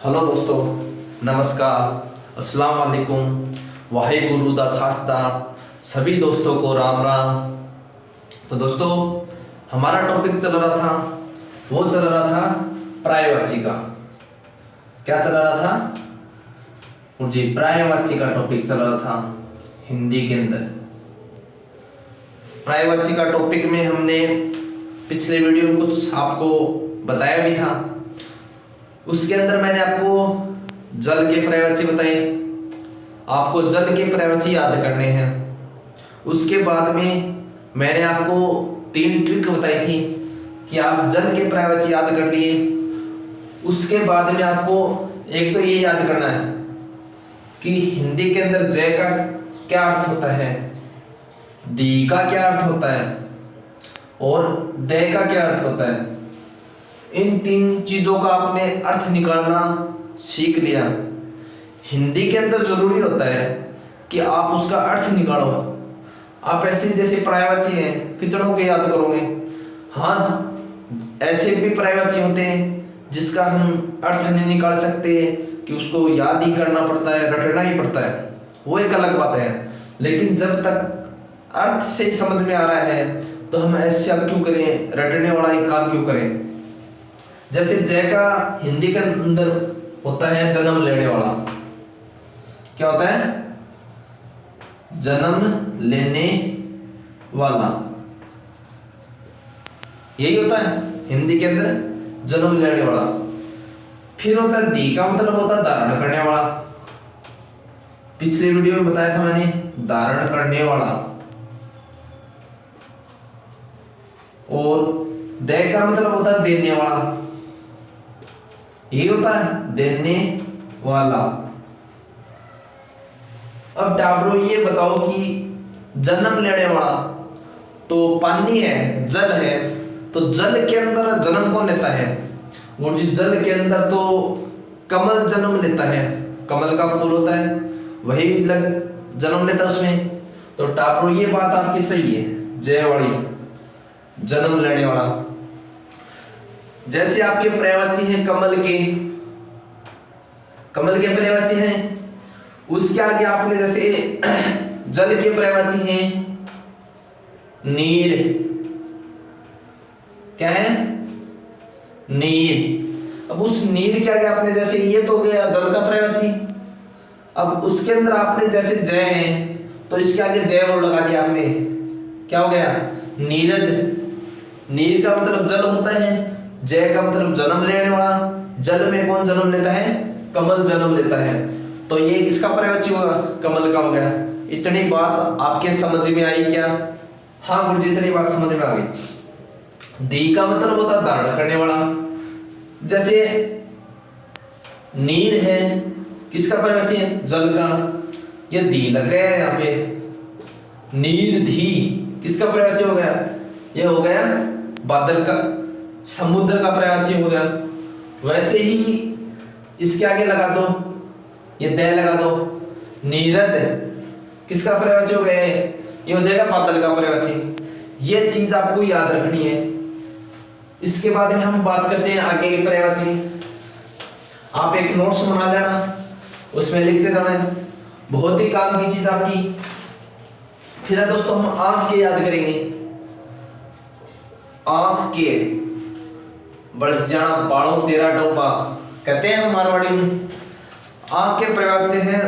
Hello दोस्तों, नमस्कार, अस्सलाम वालेकुम, वाहिगुरु दा खास्ता। सभी दोस्तों को राम राम। तो दोस्तों, हमारा टॉपिक चल रहा था, वो चल रहा था पर्यायवाची का। क्या चल रहा था? जी, पर्यायवाची का टॉपिक चल रहा था हिंदी के अंदर। पर्यायवाची का टॉपिक में हमने पिछले वीडियो में कुछ आपको बताया भी था। उसके अंदर मैंने आपको जल के पर्यायवाची बताए, आपको जल के पर्यायवाची याद करने हैं। उसके बाद में मैंने आपको 3 ट्रिक बताई थी कि आप जल के पर्यायवाची याद कर लिए। उसके बाद में आपको एक तो ये याद करना है कि हिंदी के अंदर जय का क्या अर्थ होता है, दी का क्या अर्थ होता है और दे का क्या अर्थ होता है। इन 3 चीजों का आपने अर्थ निकालना सीख लिया। हिंदी के अंदर जरूरी होता है कि आप उसका अर्थ निकालो। आप ऐसे जैसे पर्यायवाची हैं कितनों के याद करोगे? हाँ, ऐसे भी पर्यायवाची होते हैं जिसका हम अर्थ नहीं निकाल सकते, कि उसको याद ही करना पड़ता है, रटना ही पड़ता है, वो एक अलग बात है। लेकिन जब तक अर्थ से समझ में आ रहा है तो हम ऐसे अब क्यों करें, रटने वाला एक काम क्यों करें। जैसे जय का हिंदी के अंदर होता है जन्म लेने वाला। क्या होता है? जन्म लेने वाला, यही होता है हिंदी के अंदर, जन्म लेने वाला। फिर होता है दी का मतलब होता है धारण करने वाला। पिछले वीडियो में बताया था मैंने, धारण करने वाला। और दे का मतलब होता है देने वाला, ये होता है देने वाला। अब डाबरो ये बताओ कि जन्म लेने वाला तो पानी है, जल है, तो जल के अंदर जन्म कौन लेता है? और जी, जल के अंदर तो कमल जन्म लेता है, कमल का फूल होता है, वही जन्म लेता है उसमें। तो डाबरो ये बात आपकी सही है, जय वाली, जन्म लेने वाला। जैसे आपके पर्यायवाची हैं कमल के पर्यायवाची हैं। उसके आगे आपने जैसे जल के पर्यायवाची हैं नीर। क्या है? नीर। अब उस नीर के आगे आपने जैसे, ये तो गया जल का पर्यायवाची। अब उसके अंदर आपने जैसे जय है तो इसके आगे जय वर्ड लगा दिया आपने। क्या हो गया? नीरज। नीर का मतलब जल होता है, जय का मतलब जन्म लेने वाला। जल में कौन जन्म लेता है? कमल जन्म लेता है। तो ये किसका पर्यायवाची होगा? कमल का हो गया। इतनी बात आपके समझ में आई क्या? हाँ गुरुजी, इतनी बात समझ में आ गई। दी का मतलब होता है धारण करने वाला। जैसे नीर है, किसका पर्यायवाची है? जल का। ये दी लग गया है यहाँ पे, नीर धी, किसका पर्यायवाची हो गया? ये हो गया बादल का, समुद्र का पर्यायवाची हो गया। वैसे ही इसके आगे लगा दो, ये दे लगा दो, नीरद, किसका पर्यायवाची हो गया? ये हो जाएगा बादल का पर्यायवाची। ये चीज आपको याद रखनी है। इसके बाद में हम बात करते हैं आगे के पर्यायवाची। आप एक नोट्स बना लेना, उसमें लिखते जाना, बहुत ही काम की चीज आपकी। फिर दोस्तों हम आंख के याद करेंगे। आंख के बढ़ जाना बाड़ों तेरा डोबा, कहते हैं हम मारवाड़ी में। आंख के पर्यायवाची हैं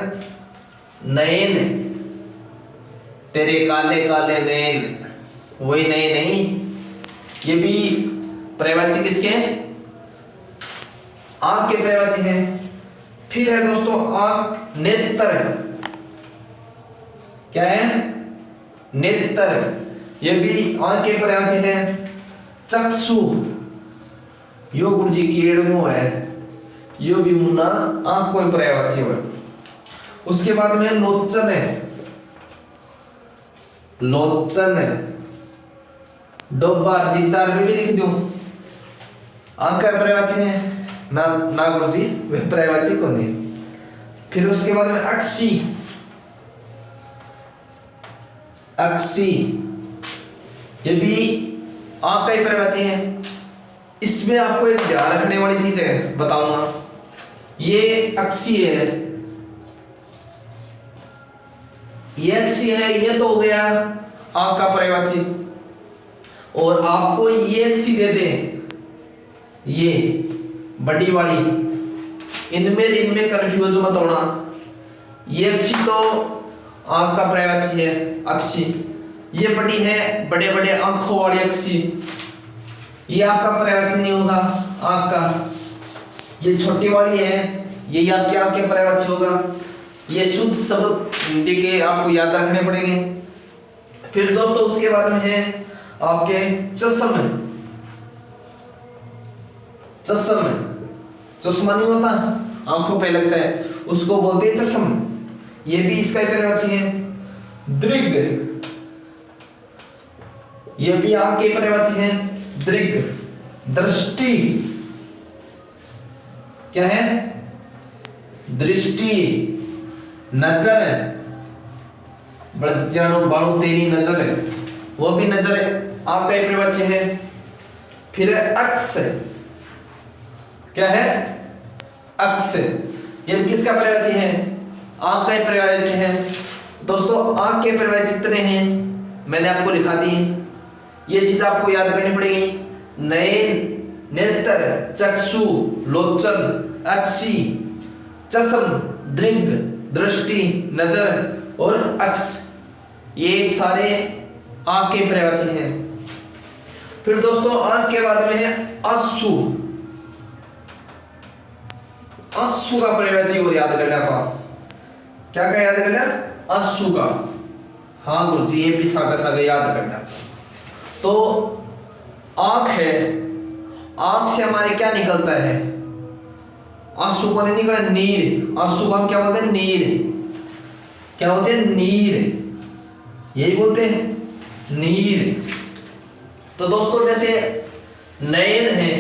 नयन, तेरे काले काले नयन, वही नए नहीं। ये भी पर्यायवाची किसके हैं? आंख के पर्यायवाची हैं। फिर है दोस्तों आंख, नेत्र। क्या है? नेत्र। ये भी आंख के पर्यायवाची हैं। चक्षु, यो गुरुजी केड़मो है, यो भी मुन्ना आंख को पर्यायवाची हुआ। उसके बाद में लोचन है, लोचन है, डोबा दीदार में भी लिख दूं, आंख का पर्यायवाची है ना? ना गुरुजी, वह पर्यायवाची को नहीं। फिर उसके बाद में अक्षी, अक्षी, ये भी आंख का ही पर्यायवाची है। इसमें आपको एक ध्यान रखने वाली चीज है, बताऊंगा। ये अक्षीय है, ये अक्षीय है, ये तो हो गया आंख का पर्यायवाची। और आपको ये अक्षी दे दे, ये बड़ी वाली, इनमें कंफ्यूज मत होना। ये अक्षी तो आंख का पर्यायवाची है, अक्षी। ये बड़ी है, बड़े बड़े आंखों वाली अक्षी, ये आपका पर्यायवाची नहीं होगा आंख का। ये छोटी वाली है, ये आपके आंख के पर्यायवाची होगा। ये शुद्ध शब्द हिंदी के आपको याद रखने पड़ेंगे। फिर दोस्तों उसके बाद में है आपके चश्म। चश्म, चश्मा नहीं होता, आंखों पे लगता है, उसको बोलते हैं चश्म। ये भी इसका पर्यायवाची है। दृग, ये भी आंख के पर्यायवाची है। दृग, दृष्टि, क्या है? दृष्टि, नजर, बाणु तेरी नजर, वो भी नजर आंख का पर्यायवाची है। फिर अक्ष, क्या है? अक्ष, ये किसका पर्यायवाची है? आंख का पर्यायवाची है। दोस्तों आंख के पर्यायवाची कितने हैं मैंने आपको लिखा दिए, ये चीज आपको याद करनी पड़ेगी। नयन, नेत्र, चक्षु, लोचन, अक्षी, चश्म, दृग, दृष्टि, नजर और अक्ष, ये सारे आंख के पर्यायवाची हैं। फिर दोस्तों आंख के बाद में है अश्रु। अश्रु का पर्यायवाची और याद कर लिया आप, क्या क्या याद कर लिया? अश्रु का। हाँ गुरु जी, ये भी सागा सागा याद करना। तो आंख है, आंख से हमारे क्या निकलता है? अश्रु को नहीं निकला, नीर। अश्रु को हम क्या बोलते हैं? नीर। क्या बोलते हैं? नीर, यही बोलते हैं, नीर। तो दोस्तों जैसे नयन है,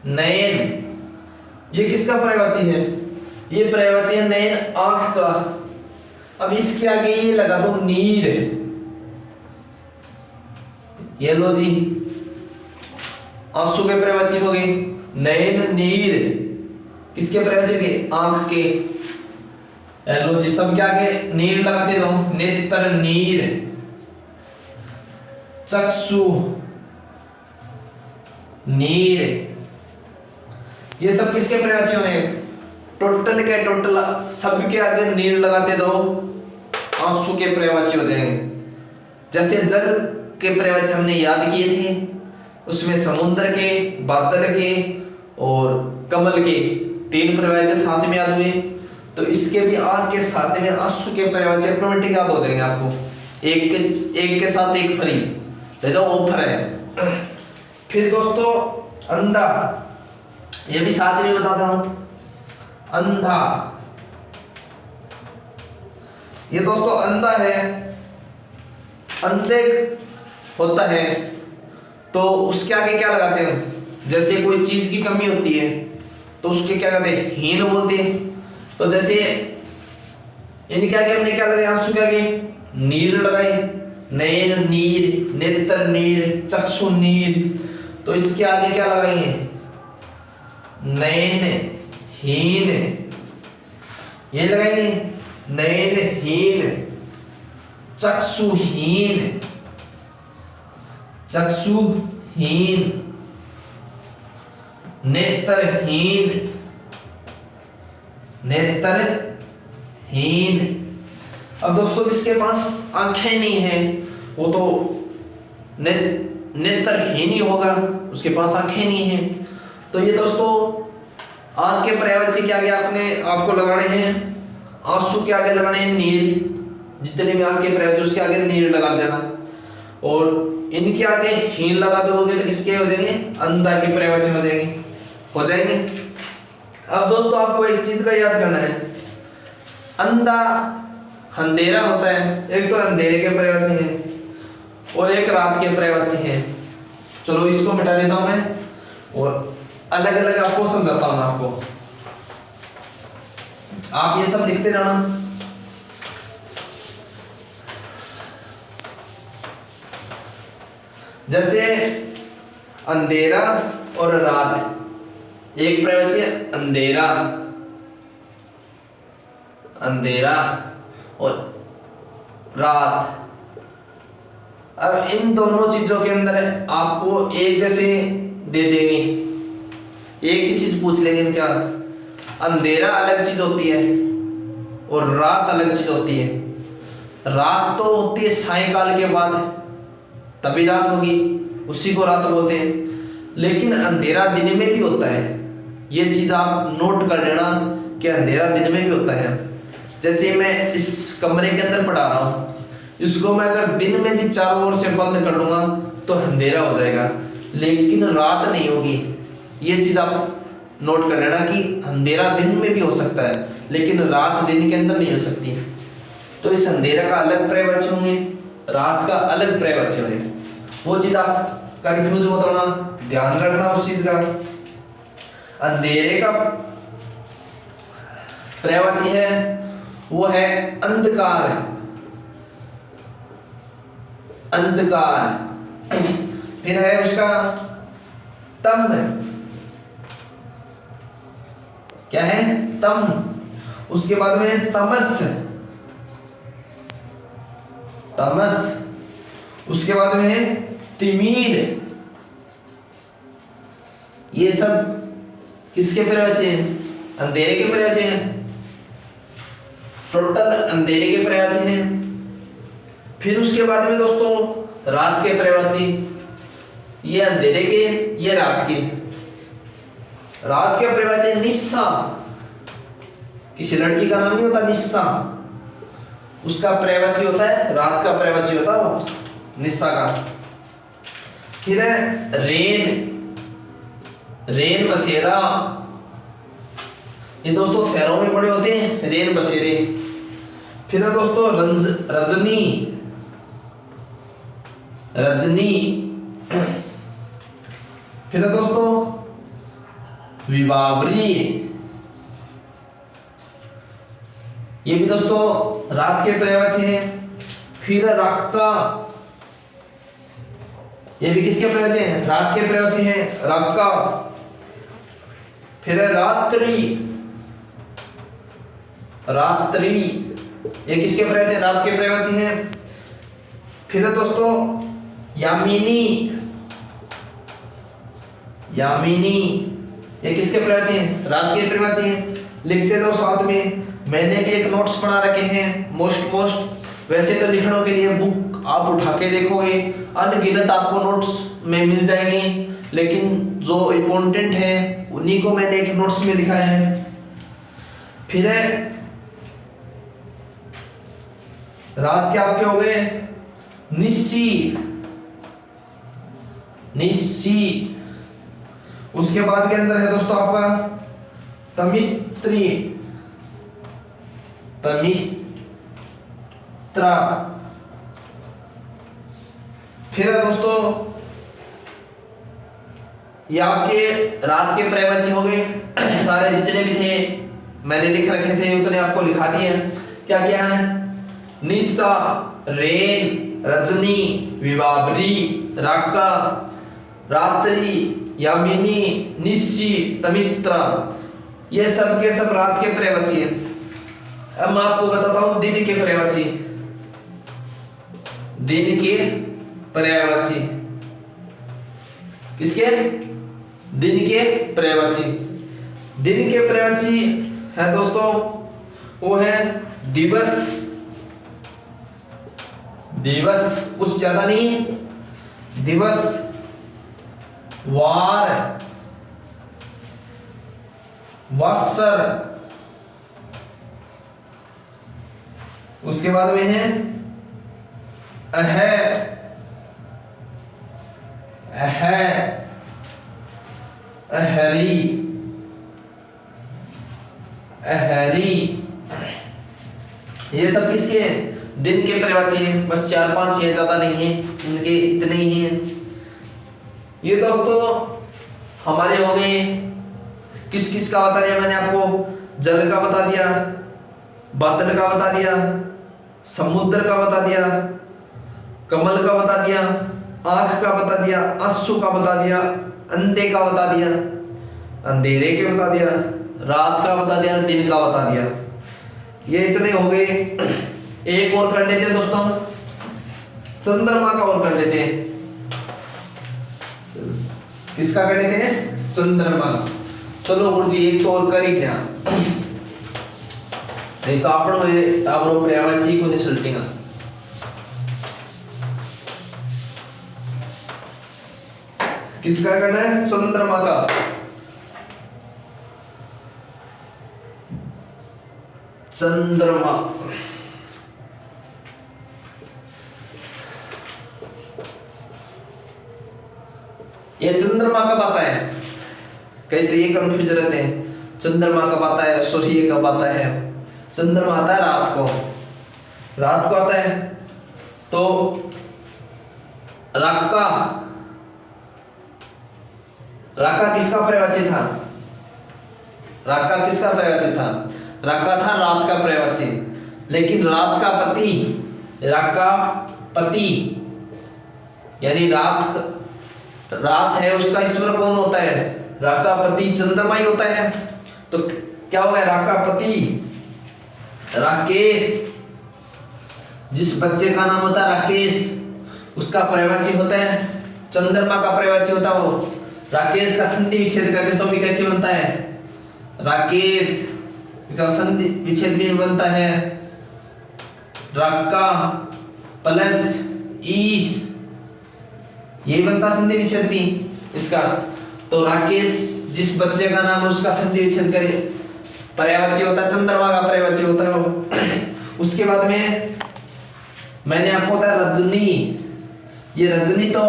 नयन, ये किसका पर्यायवाची है? ये पर्यायवाची है नयन, आंख का। अब इसके आगे ये लगा दो नीर, ये लो जी, आंसू के पर्यायवाची हो गए नयन, नीर, किसके पर्यायवाची हो गए? आंख के। लो जी, सब क्या आगे नीर लगाते रहो, नेत्र, नीर, चक्षु, नीर, ये सब किसके पर्यायवाची होंगे? टोटल के टोटल सब के आगे नीर लगाते जाओ, आंसू के पर्यायवाची हो जाएंगे। जैसे जल के पर्यायवाची हमने याद किए थे, उसमें समुद्र के, बादल के और कमल के 3 पर्यायवाची साथ में याद हुए। तो इसके भी आंख के साथ में आंसू के पर्यायवाची ऑटोमेटिक याद हो जाएंगे आपको। एक के साथ एक फ्री ले जाओ, ऑफर है। फिर दोस्तों अंधा, ये भी साथ में बताता हूं। अंधा, ये दोस्तों अंधा है, अंधे होता है तो उसके आगे क्या लगाते हैं? जैसे कोई चीज की कमी होती है तो उसके क्या कहते हैं? हीन बोलते हैं। तो जैसे इनके आगे हमने क्या लगाया? आंसू के आगे नीर लगाए, नयन नीर, नेत्र नीर, चक्षु नीर। तो इसके आगे क्या लगाएंगे? नयन हीन, ये लगाएंगे नयन हीन, चक्षुहीन, चक्षुहीन, नेत्रहीन, नेत्रहीन। अब दोस्तों जिसके पास आंखें नहीं है वो तो नेत्रहीन ही होगा, उसके पास आंखें नहीं है। तो ये दोस्तों आंख के पर्यायवाची के आगे आपने आपको लगाने हैं, आंसू के आगे लगाने हैं नीर, जितने भी आंख के पर्यायवाची उसके आगे नीर लगा देना। और इनके आगे हीन लगा दोगे तो किसके हो जाएंगे? अंधा के पर्यायवाची हो जाएंगे। अब दोस्तों आपको एक चीज का याद करना है, अंधा अंधेरा होता है, एक तो अंधेरे के पर्यायवाची है और एक रात के पर्यायवाची है। चलो इसको मिटा देता हूं मैं और अलग अलग आपको समझाता हूं। आपको आप ये सब लिखते जाना। जैसे अंधेरा और रात, एक पर्यायवाची है अंधेरा, अंधेरा और रात। अब इन दोनों चीजों के अंदर आपको एक जैसे दे देंगे, एक ही चीज पूछ लेंगे क्या, अंधेरा अलग चीज होती है और रात अलग चीज होती है। रात तो होती है सायंकाल के बाद, तभी रात होगी, उसी को रात बोलते हैं। लेकिन अंधेरा दिन में भी होता है, ये चीज आप नोट कर लेना कि अंधेरा दिन में भी होता है। जैसे मैं इस कमरे के अंदर पढ़ा रहा हूँ, इसको मैं अगर दिन में भी चारों ओर से बंद कर लूंगा तो अंधेरा हो जाएगा, लेकिन रात नहीं होगी। ये चीज आप नोट कर लेना कि अंधेरा दिन में भी हो सकता है लेकिन रात दिन के अंदर नहीं हो सकती। तो इस अंधेरा का अलग पर्यायवाची होंगे, रात का अलग पर्यायवाची होंगे। वो चीज आप कंफ्यूज मत होना, ध्यान रखना उस चीज का। अंधेरे का पर्यायवाची है वो है अंधकार, अंधकार। फिर है उसका तम, क्या है, तम। उसके बाद में तमस, तमस। उसके बाद में है तिमिर। ये सब किसके पर्यायवाची हैं, अंधेरे के पर्यायवाची हैं, टोटल अंधेरे के पर्यायवाची हैं। फिर उसके बाद में दोस्तों रात के पर्यायवाची, ये अंधेरे के, ये रात के। रात के पर्यायवाची निस्सा, किसी लड़की का नाम नहीं होता निस्सा, उसका पर्यायवाची होता है, रात का पर्यायवाची होता है वो निस्सा का। फिर है रेन, रेन बसेरा। ये दोस्तों शहरों में बड़े होते हैं रेन बसेरे। फिर है दोस्तों रजनी, रजनी। फिर है दोस्तों विभावरी, ये भी दोस्तों रात के पर्यायवाची है। फिर राक्का, ये भी किसके पर्यायवाची है, रात के पर्यायवाची है, राक्का। फिर रात्रि, रात्रि, ये किसके पर्यायवाची है, रात के पर्यायवाची है। फिर दोस्तों यामिनी, यामिनी, ये किसके पर्यायवाची है, रात के पर्यायवाची है। लिखते दो साथ में, मैंने भी एक नोट्स बना रखे हैं मोस्ट। वैसे तो लिखने के लिए बुक आप उठा के देखोगे अनगिनत आपको नोट्स में मिल जाएंगे, लेकिन जो इम्पोर्टेंट है उन्हीं को मैंने एक नोट्स में लिखा है। फिर है रात के आपके हो गए निस्सी, निस्सी। उसके बाद के अंदर है दोस्तों आपका तमिस्त्री, तमिस्त्रा। फिर है दोस्तों ये आपके रात के पर्यायवाची हो गए। सारे जितने भी थे मैंने लिख रखे थे उतने आपको लिखा दिए। क्या क्या है, निस्सा, रेन, रजनी, विभावरी, राका, रात्रि, यामिनी, निस्सी, तमिस्त्रा। ये सब के सब रात के पर्यायवाची हैं। अब मैं आपको बताता हूं दिन के पर्यायवाची, दिन के पर्यायवाची किसके, दिन के पर्यायवाची। दिन के पर्यायवाची है दोस्तों वो है दिवस, दिवस कुछ ज्यादा नहीं है, दिवस, वार, वत्सर। उसके बाद में है अह, अह, अहरी, अहरी। ये सब किसके हैं, दिन के पर्यायवाची हैं। बस 4-5 है, ज्यादा नहीं है, इनके इतने ही हैं। ये दोस्तों हमारे हो गए। किस किस का बता दिया मैंने आपको, जल का बता दिया, बादल का बता दिया, समुद्र का बता दिया, कमल का बता दिया, आंख का बता दिया, अश्रु का बता दिया, अंधे का बता दिया। अंधेरे के बता दिया, रात का बता दिया, दिन का बता दिया। ये इतने हो गए। एक और कर लेते हैं दोस्तों, चंद्रमा का और कर लेते हैं। किसका कर लेते हैं? चंद्रमा। चलो गुरु जी एक तो और कर ही क्या, नहीं तो आप पर्यावाची को नहीं सुलटेगा। किसका करना है? चंद्रमा का। चंद्रमा ये चंद्रमा कब आता है? कई तो ये कंफ्यूज रहते हैं, चंद्रमा कब आता है, सूर्य कब आता है। चंद्रमा आता है रात को, रात को आता है। तो राका, राका किसका पर्यायवाची था? राका किसका पर्यायवाची था? राका था रात का पर्यायवाची। लेकिन रात का पति, राका पति यानी रात है उसका ईश्वर कौन होता है? राकापति चंद्रमा ही होता है। तो क्या हो गया? राकापति राकेश, जिस बच्चे का नाम होता है राकेश उसका पर्यायवाची होता है चंद्रमा का पर्यायवाची होता है वो। राकेश का संधि विच्छेद करते तो भी कैसे बनता है? राकेश का संधि विच्छेद भी बनता है राका प्लस ईश, ये बनता संधि विच्छेद भी इसका। तो राकेश जिस बच्चे का नाम है उसका संधि विच्छेद करे पर्यायवाची होता है, चंद्रमा का पर्यायवाची होता है वो। उसके बाद में मैंने आपको बताया रजनी, ये रजनी तो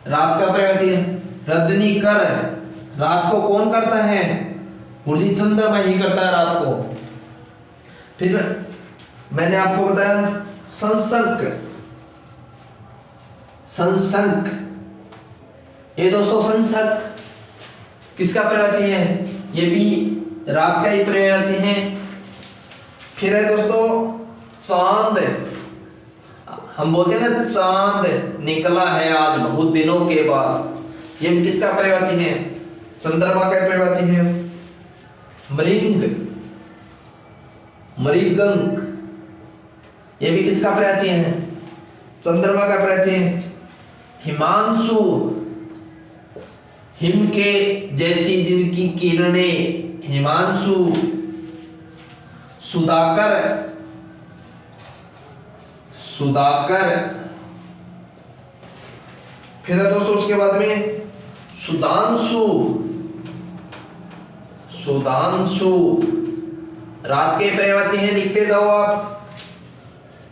रात का पर्यायवाची है। रजनी कर, रात को कौन करता है? गुरुजी चंद्रमा ही करता है रात को। फिर मैंने आपको बताया संसर्ग, संसर्ग ये दोस्तों संसर्ग किसका पर्यायवाची है? ये भी रात का ही पर्यायवाची है। फिर है दोस्तों चांद, हम बोलते हैं ना चांद निकला है आज बहुत दिनों के बाद, ये किसका पर्यायवाची है? चंद्रमा का पर्यायवाची है। मृग, मृगंक ये भी किसका पर्यायवाची है? चंद्रमा का पर्यायवाची है। हिमांशु, हिम के जैसी जिनकी किरणें, हिमांशु। सुधाकर, सुधाकर। फिर है दोस्तों उसके बाद में सुधांशु, सुधांशु रात के पर्यायवाची हैं, लिखते जाओ आप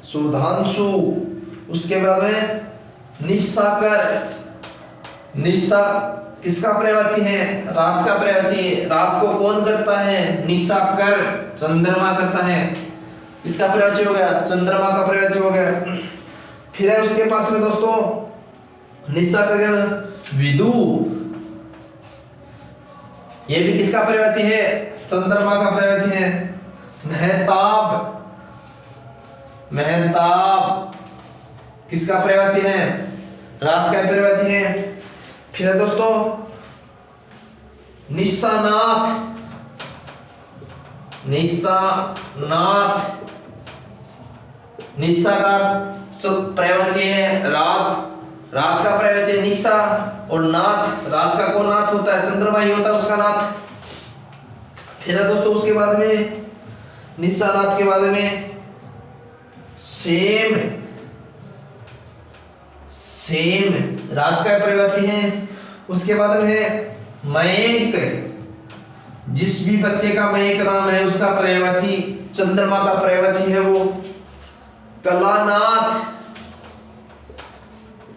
सुधांशु। उसके बाद में निशाकर, निशा किसका पर्यायवाची है? रात का पर्यायवाची है। रात को कौन करता है? निशाकर चंद्रमा करता है। इसका पर्यायवाची हो गया, चंद्रमा का पर्यायवाची हो गया। फिर है उसके पास में दोस्तों निशाकर विदु, ये भी किसका पर्यायवाची है? चंद्रमा का पर्यायवाची है। मेहताब, मेहताब किसका पर्यायवाची है? रात का पर्यायवाची है। फिर है दोस्तों निशानाथ, निशानाथ निशा का पर्यायवाची है रात, रात का पर्यायवाची निशा। और नाथ, रात का कौन नाथ होता है? चंद्रमा ही होता है उसका नाथ। फिर है दोस्तों उसके बाद में निशानाथ के बाद में सेम, सेम रात का पर्यायवाची है। उसके बाद में है मयंक, जिस भी बच्चे का मयंक नाम है उसका पर्यायवाची चंद्रमा का पर्यायवाची है वो। कलानाथ,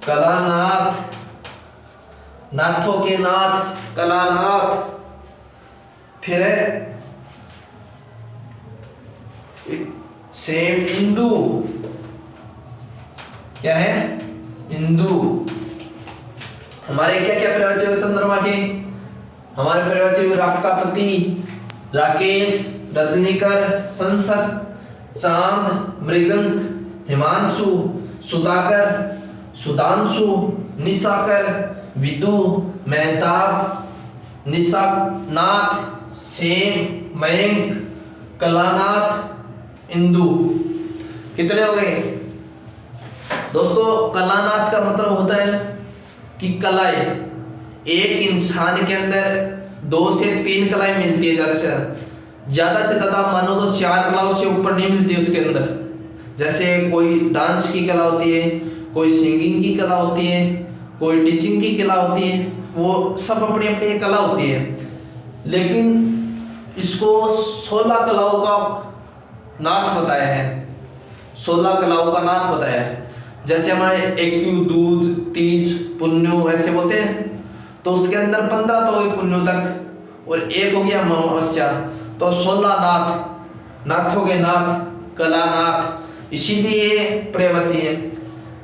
कलानाथ नाथों के नाथ, कलानाथ। फिर है सेम इंदु, क्या है? इंदु। हमारे क्या क्या पर्यायवाची है चंद्रमा के? हमारे पर्यायवाची राकापति, राकेश, रजनीकर, संसद, चांद, मृगंक, हिमांशु, सुधाकर, सुधांशु, निशाकर, विदु, मेहताब, निशानाथ, सेम, मयंक, कलानाथ, इंदु। कितने हो गए दोस्तों? कलानाथ का मतलब होता है कि कलाएं, एक इंसान के अंदर 2 से 3 कलाएं मिलती है, ज्यादा से ज्यादा मानो तो 4 कलाओं से ऊपर नहीं मिलती उसके अंदर। जैसे कोई डांस की कला होती है, कोई सिंगिंग की कला होती है, कोई टीचिंग की कला होती है, वो सब अपनी अपनी कला होती है। लेकिन इसको 16 कलाओं का नाथ बताया है, 16 कलाओं का नाथ बताया है। जैसे हमारे एकयु, दूज, तीज, पुण्यो ऐसे बोलते हैं, तो उसके अंदर 15 तो हो गए पुण्यो तक और एक हो गया अमावस्या, तो 16 नाथ हो गए, नाथ, कलानाथ, इसीलिए पर्यायवाची है।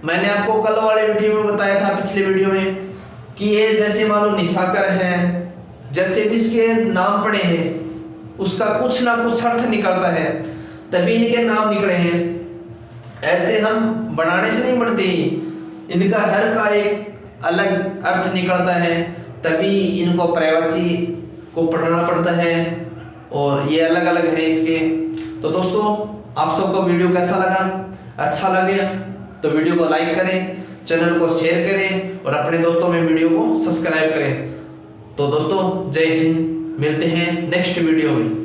मैंने आपको कल वाले वीडियो में बताया था, पिछले वीडियो में, कि ये जैसे मानो निशाकर है, जैसे भी इसके नाम पड़े हैं उसका कुछ ना कुछ अर्थ निकलता है, तभी इनके नाम निकले हैं। ऐसे हम बनाने से नहीं पढ़ते, इनका हर का एक अलग अर्थ निकलता है, तभी इनको पर्यायवाची को पढ़ना पड़ता है और ये अलग अलग है इसके। तो दोस्तों, आप सबको वीडियो कैसा लगा? अच्छा लगे तो वीडियो को लाइक करें, चैनल को शेयर करें और अपने दोस्तों में वीडियो को सब्सक्राइब करें। तो दोस्तों, जय हिंद, मिलते हैं नेक्स्ट वीडियो में।